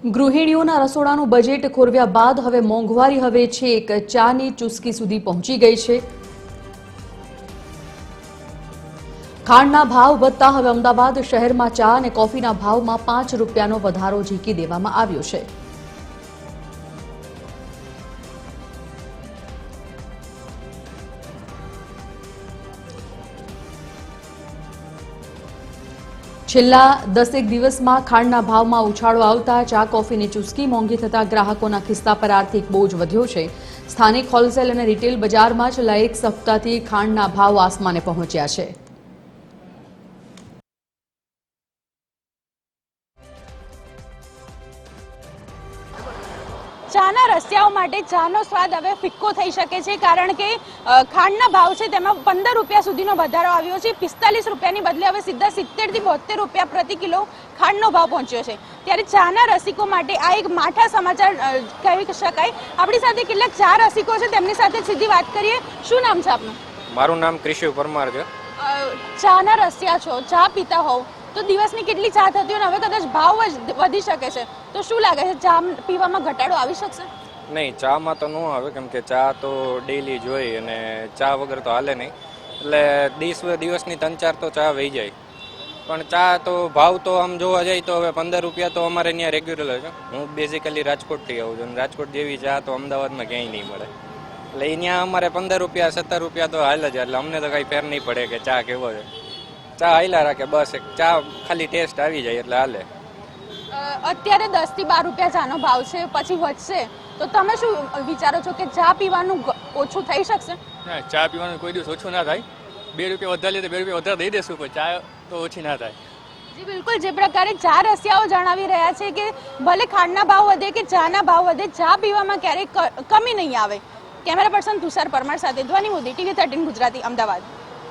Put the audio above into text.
ગૃહિણીઓના રસોડાનું budget ખોરવ્યા બાદ હવે મોંઘવારી હવે છેક ચાની ચુસ્કી સુધી પહોંચી ગઈ છે। ખાંડના ભાવ વધતા હવે અમદાવાદ શહેરમાં ચા અને કોફીના ભાવમાં 5 રૂપિયાનો વધારો ઝીકી દેવામાં આવ્યો છે। છેલ્લા 10 દિવસમાં ખાંડના ભાવમાં ઉછાળો આવતા ચા કોફીની ચુસ્કી મોંઘી થતા ગ્રાહકોના ખિસ્સા પર આર્થિક બોજ વધ્યો છે। સ્થાનિક હોલસેલ અને રિટેલ બજારમાં છેલ્લા એક સપ્તાહથી ખાંડના ભાવ આસમાને પહોંચ્યા છે। ચાના રસિયાઓ માટે ચાનો સ્વાદ હવે ફિક્કો થઈ શકે છે, કારણ કે ખાંડના ભાવ છે તેમાં 15 રૂપિયા સુધીનો વધારો આવ્યો છે। 45 રૂપિયાની બદલે હવે સીધા 70 થી 72 રૂપિયા પ્રતિ કિલો ખાંડનો ભાવ પહોંચ્યો છે। ત્યારે ચાના રસિકો માટે આ એક માઠા સમાચાર કહી શકાય। આપણી સાથે કેટલાક ચા રસિકો છે, તેમની સાથે સીધી વાત કરીએ। શું નામ છે આપનું? મારું નામ ક્રિશિવ પરમાર છે। ચાના રસિયા છો, ચા પીતા હોવ તો દિવસની કેટલી ચા થતી હોય, હવે કદાચ ભાવ વધી શકે છે, તો શું લાગે છે ચા પીવામાં ઘટાડો આવી શકશે? નહીં, ચામાં તો ન આવે, કેમ કે ચા તો ડેઈલી જોઈએ અને ચા વગર તો હાલે નહીં। એટલે દિવસની 3-4 તો ચા વહી જાય, પણ ચા તો ભાવ તો આમ જોવા જાય તો હવે 15 રૂપિયા તો અમારે ત્યાં રેગ્યુલર છે। હું બેઝિકલી રાજકોટથી આવું છું અને રાજકોટ જેવી ચા તો અમદાવાદમાં ક્યાંય નહીં મળે। એટલે અહીંયા અમારે 15 રૂપિયા 17 રૂપિયા તો હાલ જ, એટલે અમને તો કંઈ ફેર નહીં પડે કે ચા કેવો છે। ચા હાઈલા રાખે, બસ એક ચા ખાલી ટેસ્ટ આવી જાય એટલે હાલે। અત્યારે 10 થી 12 રૂપિયા ચાનો ભાવ છે, પછી વધશે તો તમે શું વિચારો છો કે ચા પીવાનું ઓછું થઈ શકશે? ના, ચા પીવાનું કોઈ દિવસ ઓછું ના થાય। 2 રૂપિયા વધારે લે તો 2 રૂપિયા વધારે દઈ દેશું, પણ ચા તો ઓછી ના થાય। જી બિલકુલ, જે પ્રકારે ચા રસિયાઓ જણાવી રહ્યા છે કે ભલે ખાંડના ભાવ વધે કે ચાના ભાવ વધે, ચા પીવામાં ક્યારેય કમી નહીં આવે। કેમેરા પર્સન તુષાર પરમાર સાથે ધ્વનિ મોદી, TV 13 ગુજરાતી, અમદાવાદ।